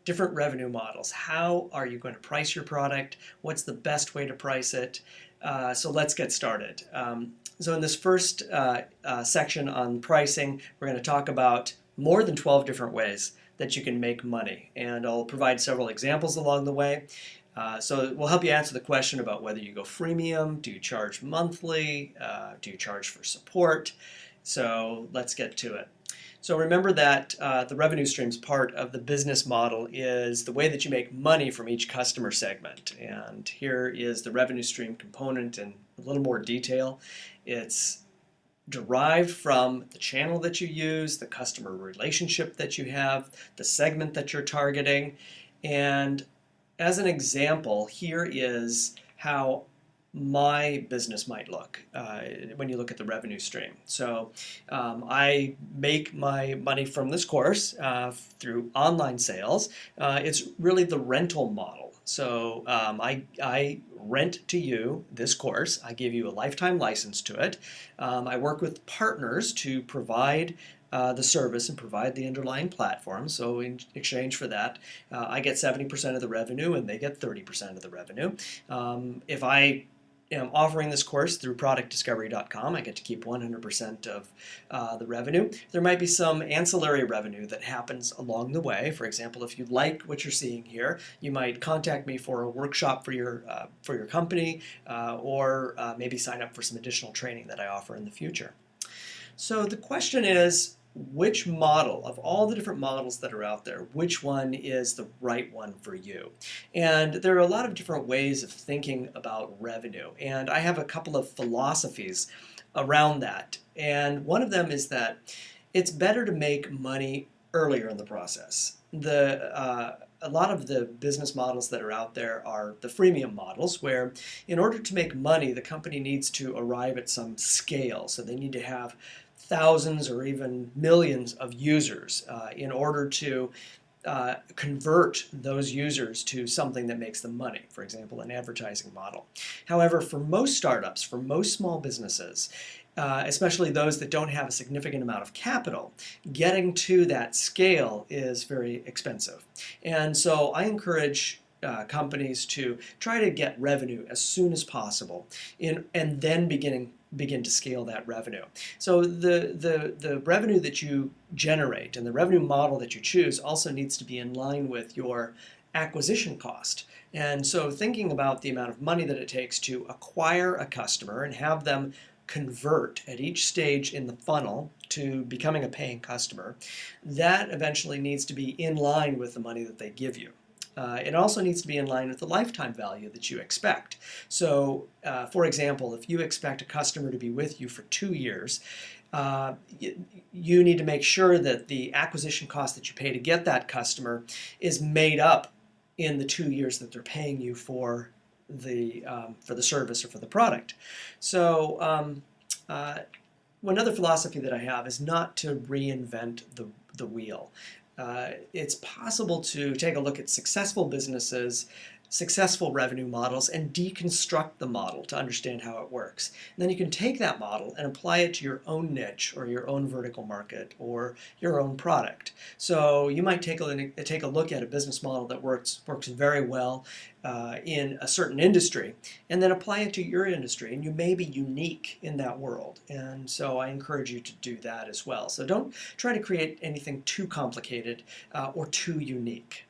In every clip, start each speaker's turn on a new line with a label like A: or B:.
A: different revenue models. How are you going to price your product? What's the best way to price it? So let's get started. So in this first section on pricing, we're going to talk about more than 12 different ways that you can make money. And I'll provide several examples along the way. So it will help you answer the question about whether you go freemium, do you charge monthly, do you charge for support? So let's get to it. So remember that the revenue streams part of the business model is the way that you make money from each customer segment. And here is the revenue stream component in a little more detail. It's derived from the channel that you use, the customer relationship that you have, the segment that you're targeting. And as an example, here is how my business might look when you look at the revenue stream. So I make my money from this course through online sales. It's really the rental model. So I rent to you this course. I give you a lifetime license to it. I work with partners to provide the service and provide the underlying platform. So in exchange for that, I get 70% of the revenue and they get 30% of the revenue. If I am offering this course through productdiscovery.com, I get to keep 100% of the revenue. There might be some ancillary revenue that happens along the way. For example, if you like what you're seeing here, you might contact me for a workshop for your company, or maybe sign up for some additional training that I offer in the future. So the question is, which model, of all the different models that are out there, which one is the right one for you? And there are a lot of different ways of thinking about revenue, and I have a couple of philosophies around that. And one of them is that it's better to make money earlier in the process. A lot of the business models that are out there are the freemium models, where in order to make money, the company needs to arrive at some scale. So they need to have thousands or even millions of users in order to convert those users to something that makes them money, for example, an advertising model. However, for most startups, for most small businesses, especially those that don't have a significant amount of capital, getting to that scale is very expensive. And so I encourage companies to try to get revenue as soon as possible and then begin to scale that revenue. So the revenue that you generate and the revenue model that you choose also needs to be in line with your acquisition cost. And so thinking about the amount of money that it takes to acquire a customer and have them convert at each stage in the funnel to becoming a paying customer, that eventually needs to be in line with the money that they give you. It also needs to be in line with the lifetime value that you expect. So, for example, if you expect a customer to be with you for 2 years, you need to make sure that the acquisition cost that you pay to get that customer is made up in the 2 years that they're paying you for the service or for the product. So another philosophy that I have is not to reinvent the wheel. It's possible to take a look at successful businesses, successful revenue models, and deconstruct the model to understand how it works. And then you can take that model and apply it to your own niche or your own vertical market or your own product. So you might take a look at a business model that works very well in a certain industry, and then apply it to your industry, and you may be unique in that world. And so I encourage you to do that as well. So don't try to create anything too complicated or too unique.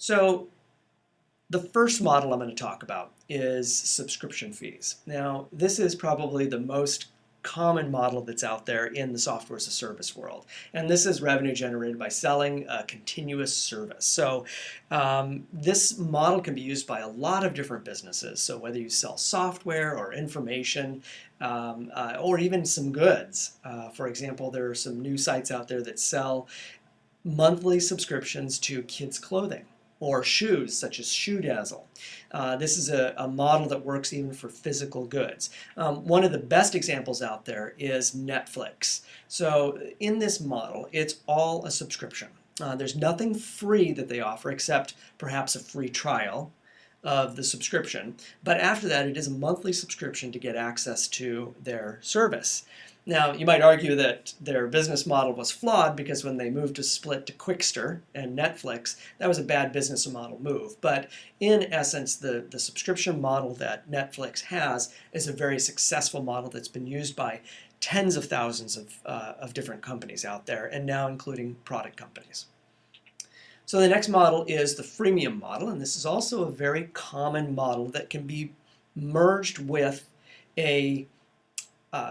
A: So the first model I'm going to talk about is subscription fees. Now, this is probably the most common model that's out there in the software as a service world. And this is revenue generated by selling a continuous service. So this model can be used by a lot of different businesses. So whether you sell software or information, or even some goods. For example, there are some new sites out there that sell monthly subscriptions to kids' clothing or shoes, such as Shoe Dazzle. This is a model that works even for physical goods. One of the best examples out there is Netflix. So in this model, it's all a subscription. There's nothing free that they offer except perhaps a free trial of the subscription. But after that, it is a monthly subscription to get access to their service. Now, you might argue that their business model was flawed because when they moved to split to Quickster and Netflix, that was a bad business model move. But in essence, the subscription model that Netflix has is a very successful model that's been used by tens of thousands of different companies out there, and now including product companies. So the next model is the freemium model, and this is also a very common model that can be merged with a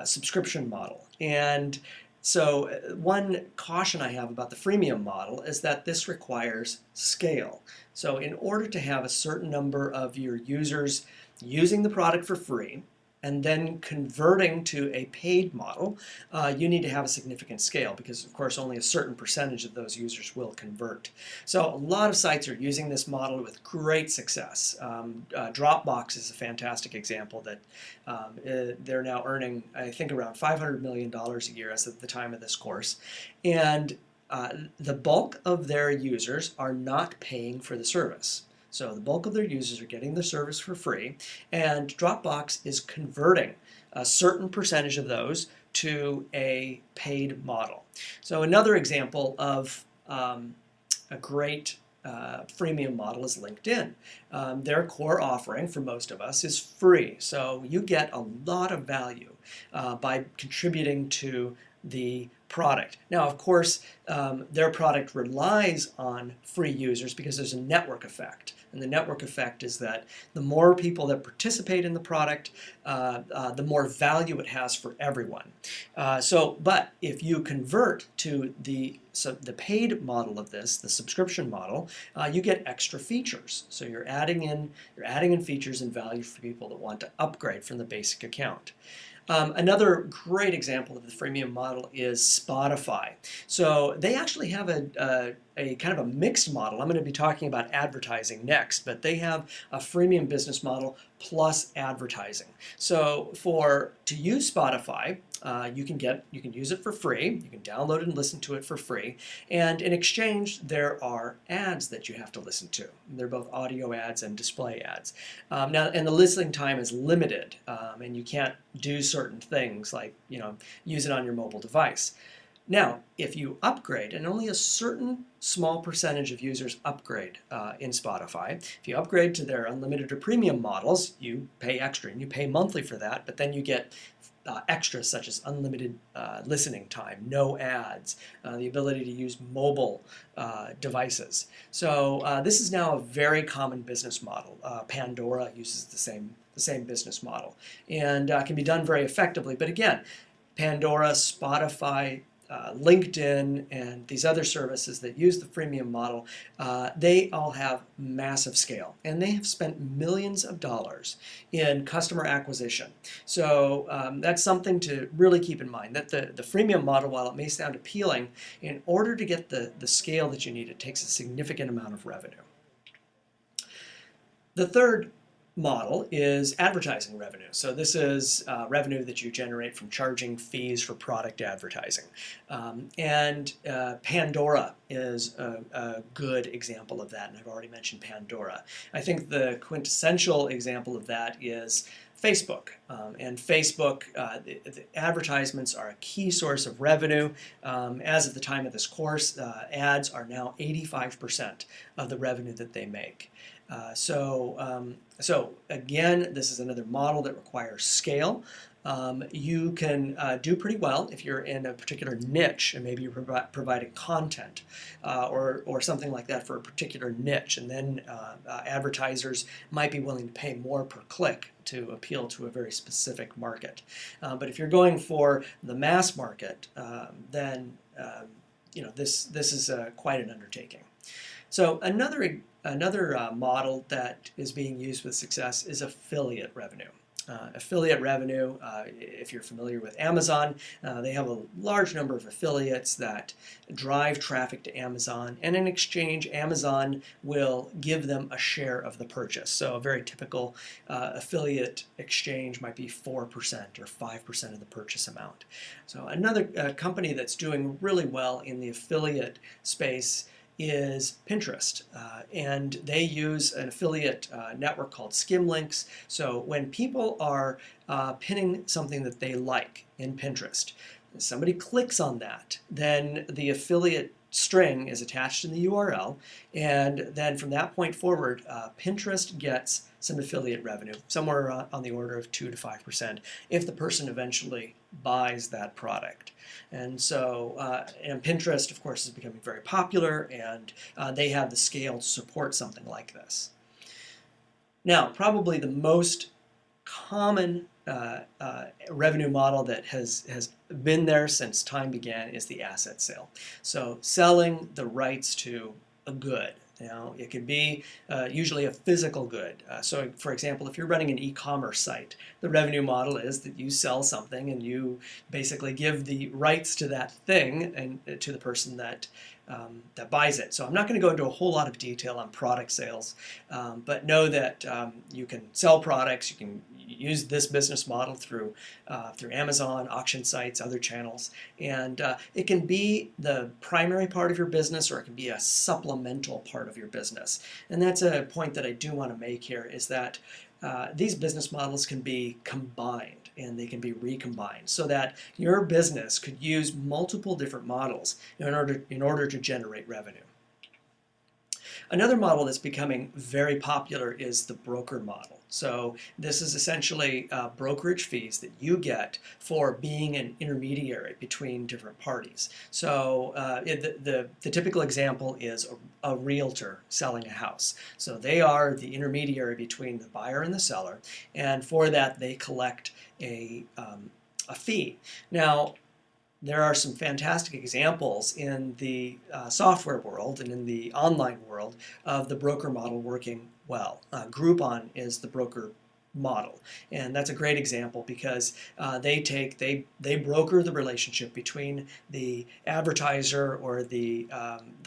A: subscription model. And so one caution I have about the freemium model is that this requires scale. So in order to have a certain number of your users using the product for free and then converting to a paid model, you need to have a significant scale because, of course, only a certain percentage of those users will convert. So a lot of sites are using this model with great success. Dropbox is a fantastic example that they're now earning, I think, around $500 million a year as of the time of this course. And the bulk of their users are not paying for the service. So the bulk of their users are getting the service for free, and Dropbox is converting a certain percentage of those to a paid model. So another example of a great freemium model is LinkedIn. Their core offering for most of us is free, so you get a lot of value by contributing to the product. Now, of course, their product relies on free users because there's a network effect. And the network effect is that the more people that participate in the product, the more value it has for everyone. But if you convert to the paid model of this, the subscription model, you get extra features. So you're adding in features and value for people that want to upgrade from the basic account. Another great example of the freemium model is Spotify. So they actually have a kind of a mixed model. I'm going to be talking about advertising next, but they have a freemium business model plus advertising. So to use Spotify, you can use it for free. You can download it and listen to it for free. And in exchange, there are ads that you have to listen to. They're both audio ads and display ads. And the listening time is limited, and you can't do certain things like use it on your mobile device. Now, if you upgrade, and only a certain small percentage of users upgrade in Spotify, if you upgrade to their unlimited or premium models, you pay extra, and you pay monthly for that, but then you get extras such as unlimited listening time, no ads, the ability to use mobile devices. So this is now a very common business model. Pandora uses the same business model, and can be done very effectively. But again, Pandora, Spotify, LinkedIn, and these other services that use the freemium model, they all have massive scale, and they have spent millions of dollars in customer acquisition. So that's something to really keep in mind, that the freemium model, while it may sound appealing, in order to get the scale that you need, it takes a significant amount of revenue. The third model is advertising revenue. So this is revenue that you generate from charging fees for product advertising. Pandora is a good example of that, and I've already mentioned Pandora. I think the quintessential example of that is Facebook. And Facebook, the advertisements are a key source of revenue. As of the time of this course, ads are now 85% of the revenue that they make. So again, this is another model that requires scale. You can do pretty well if you're in a particular niche, and maybe you're providing content or something like that for a particular niche, and then advertisers might be willing to pay more per click to appeal to a very specific market. But if you're going for the mass market, then this is quite an undertaking. So another model that is being used with success is affiliate revenue. Affiliate revenue, if you're familiar with Amazon, they have a large number of affiliates that drive traffic to Amazon, and in exchange, Amazon will give them a share of the purchase. So a very typical affiliate exchange might be 4% or 5% of the purchase amount. So another company that's doing really well in the affiliate space is Pinterest, and they use an affiliate network called Skimlinks. So when people are pinning something that they like in Pinterest, somebody clicks on that, then the affiliate string is attached in the URL, and then from that point forward, Pinterest gets some affiliate revenue, somewhere on the order of 2 to 5%, if the person eventually buys that product. And so, and Pinterest, of course, is becoming very popular, and they have the scale to support something like this. Now, probably the most common revenue model that has been there since time began is the asset sale. So selling the rights to a good. Now, it could be usually a physical good. So, for example, if you're running an e-commerce site, the revenue model is that you sell something and you basically give the rights to that thing and to the person that buys it. So I'm not going to go into a whole lot of detail on product sales, but know that you can sell products. You can use this business model through Amazon, auction sites, other channels, and it can be the primary part of your business, or it can be a supplemental part of your business. And that's a point that I do want to make here, is that these business models can be combined and they can be recombined, so that your business could use multiple different models in order to generate revenue. Another model that's becoming very popular is the broker model. So this is essentially brokerage fees that you get for being an intermediary between different parties. So the typical example is a realtor selling a house. So they are the intermediary between the buyer and the seller, and for that they collect a fee. Now, there are some fantastic examples in the software world and in the online world of the broker model working well. Groupon is the broker model, and that's a great example because they broker the relationship between the advertiser or the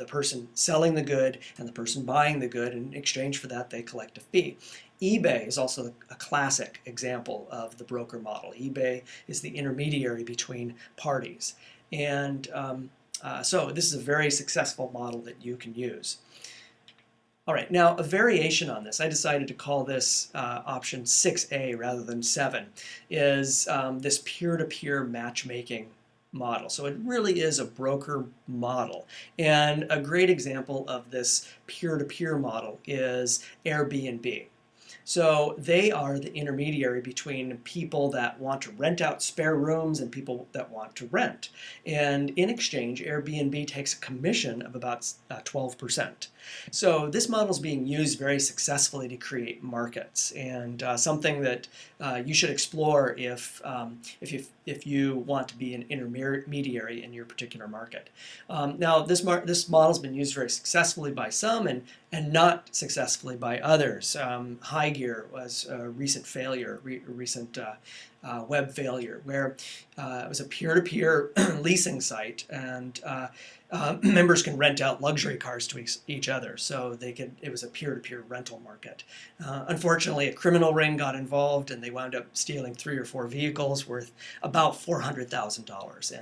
A: person selling the good and the person buying the good. In exchange for that, they collect a fee. eBay is also a classic example of the broker model. eBay is the intermediary between parties, and so this is a very successful model that you can use. All right, now a variation on this, I decided to call this option 6A rather than 7, is this peer-to-peer matchmaking model. So it really is a broker model. And a great example of this peer-to-peer model is Airbnb. So they are the intermediary between people that want to rent out spare rooms and people that want to rent. And in exchange, Airbnb takes a commission of about 12%. So this model is being used very successfully to create markets, and something that you should explore if you want to be an intermediary in your particular market. Now, this model has been used very successfully by some and not successfully by others. High Gear was a recent failure, recent web failure, where it was a peer-to-peer leasing site, and members can rent out luxury cars to each other. So it was a peer-to-peer rental market. Unfortunately, a criminal ring got involved, and they wound up stealing 3 or 4 vehicles worth about $400,000,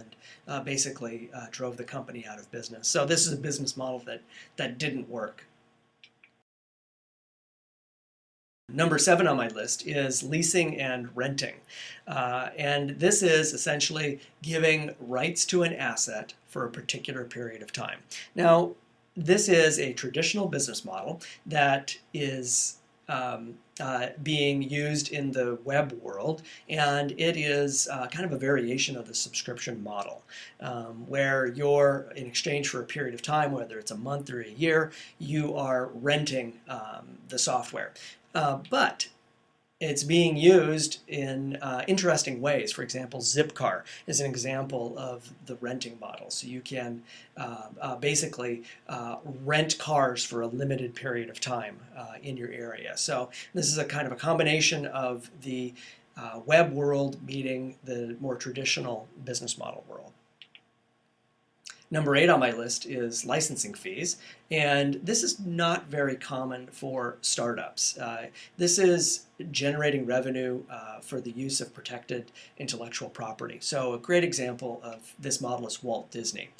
A: and basically drove the company out of business. So this is a business model that didn't work. Number 7 on my list is leasing and renting. And this is essentially giving rights to an asset for a particular period of time. Now, this is a traditional business model that is being used in the web world, and it is kind of a variation of the subscription model, where you're, in exchange for a period of time, whether it's a month or a year, you are renting the software. But it's being used in interesting ways. For example, Zipcar is an example of the renting model. So you can basically rent cars for a limited period of time in your area. So this is a kind of a combination of the web world meeting the more traditional business model world. Number 8 on my list is licensing fees, and this is not very common for startups. This is generating revenue for the use of protected intellectual property. So a great example of this model is Walt Disney,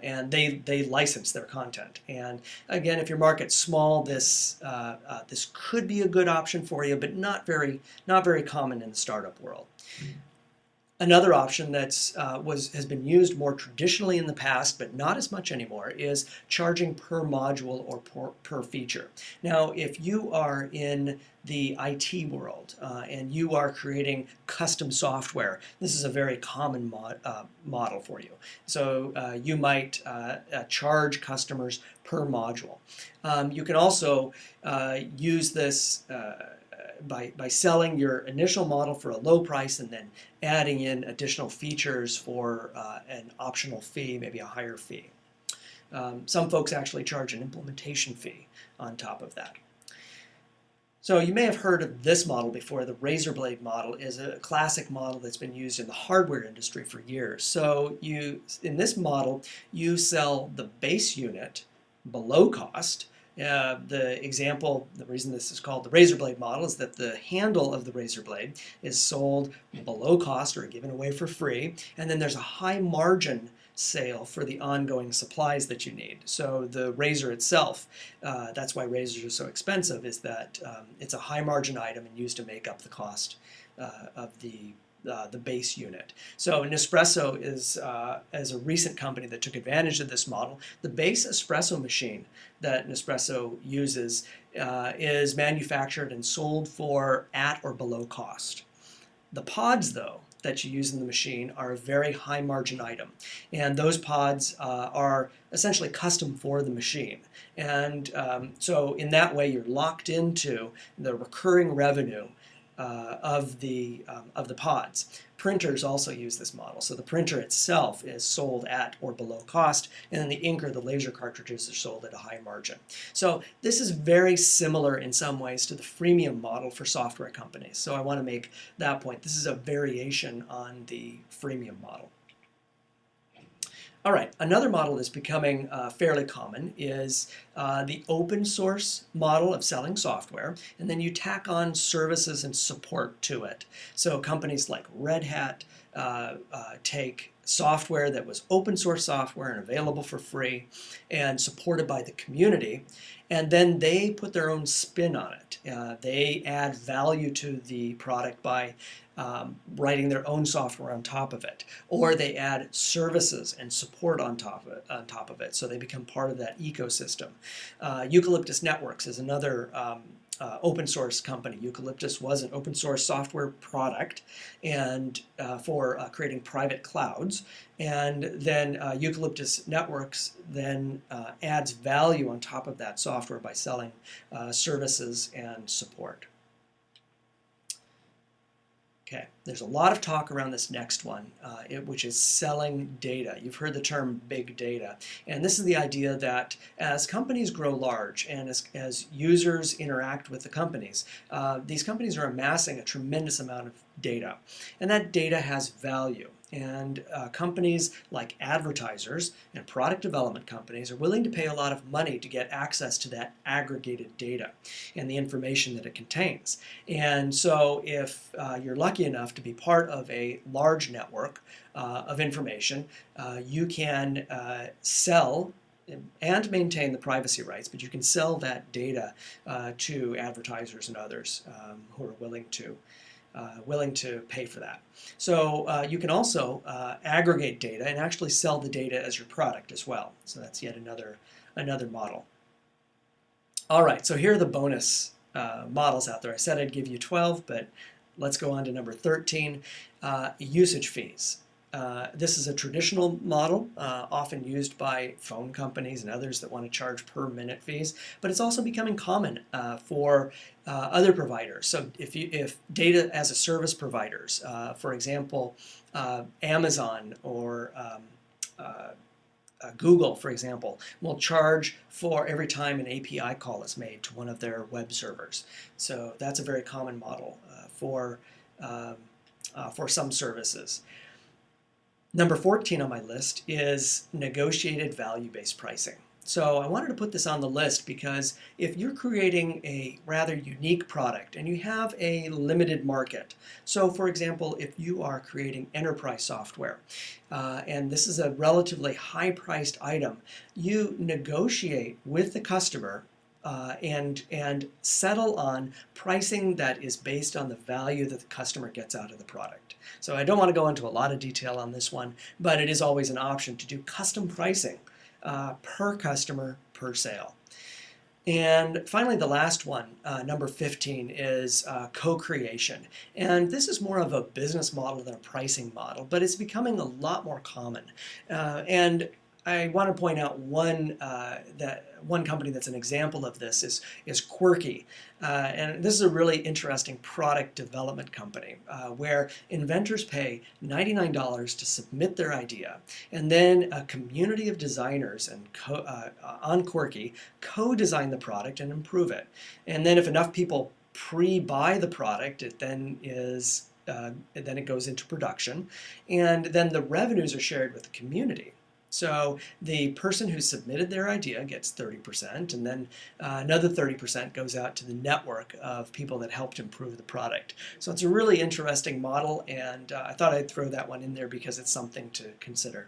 A: and they license their content. And again, if your market's small, this could be a good option for you, but not very common in the startup world. Another option that's has been used more traditionally in the past, but not as much anymore, is charging per module or per feature. Now, if you are in the IT world and you are creating custom software, this is a very common model for you. So you might charge customers per module. You can also use this by selling your initial model for a low price and then adding in additional features for an optional fee, maybe a higher fee. Some folks actually charge an implementation fee on top of that. So you may have heard of this model before. The razor blade model is a classic model that's been used in the hardware industry for years. So in this model, you sell the base unit below cost. The reason this is called the razor blade model is that the handle of the razor blade is sold below cost or given away for free, and then there's a high margin sale for the ongoing supplies that you need. So the razor itself, that's why razors are so expensive, is that it's a high margin item and used to make up the cost of the base unit. So Nespresso is a recent company that took advantage of this model. The base espresso machine that Nespresso uses is manufactured and sold for at or below cost. The pods, though, that you use in the machine are a very high margin item, and those pods are essentially custom for the machine. And so in that way, you're locked into the recurring revenue of the pods. Printers also use this model. So the printer itself is sold at or below cost, and then the inker, the laser cartridges, are sold at a high margin. So this is very similar in some ways to the freemium model for software companies. So I want to make that point. This is a variation on the freemium model. All right, another model that's becoming fairly common is the open source model of selling software, and then you tack on services and support to it. So companies like Red Hat take software that was open source software and available for free and supported by the community, and then they put their own spin on it. They add value to the product by writing their own software on top of it, or they add services and support on top of it, so they become part of that ecosystem. Eucalyptus Networks is another open source company. Eucalyptus was an open source software product and for creating private clouds, and then Eucalyptus Networks then adds value on top of that software by selling services and support. Okay, there's a lot of talk around this next one, which is selling data. You've heard the term big data. And this is the idea that as companies grow large and as users interact with the companies, these companies are amassing a tremendous amount of data. And that data has value. And companies like advertisers and product development companies are willing to pay a lot of money to get access to that aggregated data and the information that it contains. And so if you're lucky enough to be part of a large network of information, you can sell and maintain the privacy rights, but you can sell that data to advertisers and others who are willing to pay for that. So you can also aggregate data and actually sell the data as your product as well. So that's yet another model. All right, so here are the bonus models out there. I said I'd give you 12, but let's go on to number 13, usage fees. This is a traditional model, often used by phone companies and others that want to charge per minute fees, but it's also becoming common for other providers. So if data as a service providers, for example, Amazon or Google, for example, will charge for every time an API call is made to one of their web servers. So that's a very common model for some services. Number 14 on my list is negotiated value-based pricing. So I wanted to put this on the list because if you're creating a rather unique product and you have a limited market, so for example, if you are creating enterprise software and this is a relatively high-priced item, you negotiate with the customer and settle on pricing that is based on the value that the customer gets out of the product. So I don't want to go into a lot of detail on this one, but it is always an option to do custom pricing per customer, per sale. And finally, the last one, number 15, is co-creation. And this is more of a business model than a pricing model, but it's becoming a lot more common. And I want to point out one company that's an example of this is Quirky, and this is a really interesting product development company where inventors pay $99 to submit their idea, and then a community of designers and on Quirky co-design the product and improve it. And then if enough people pre-buy the product, it then is then it goes into production, and then the revenues are shared with the community. So the person who submitted their idea gets 30%, and then another 30% goes out to the network of people that helped improve the product. So it's a really interesting model, and I thought I'd throw that one in there because it's something to consider.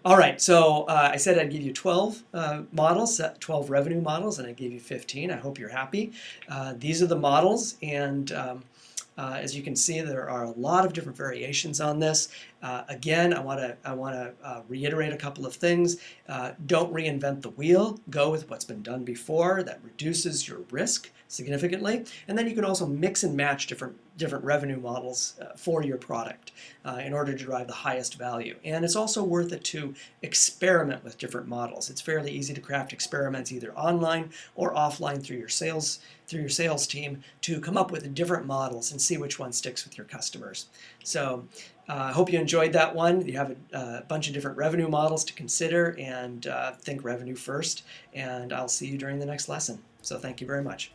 A: All right, so I said I'd give you 12 models, 12 revenue models, and I gave you 15. I hope you're happy. These are the models, and as you can see, there are a lot of different variations on this. Again, I want to reiterate a couple of things. Don't reinvent the wheel. Go with what's been done before. That reduces your risk significantly. And then you can also mix and match different revenue models for your product in order to drive the highest value. And it's also worth it to experiment with different models. It's fairly easy to craft experiments either online or offline through your sales team to come up with different models and see which one sticks with your customers. So I hope you enjoyed that one. You have a bunch of different revenue models to consider, and think revenue first. And I'll see you during the next lesson. So thank you very much.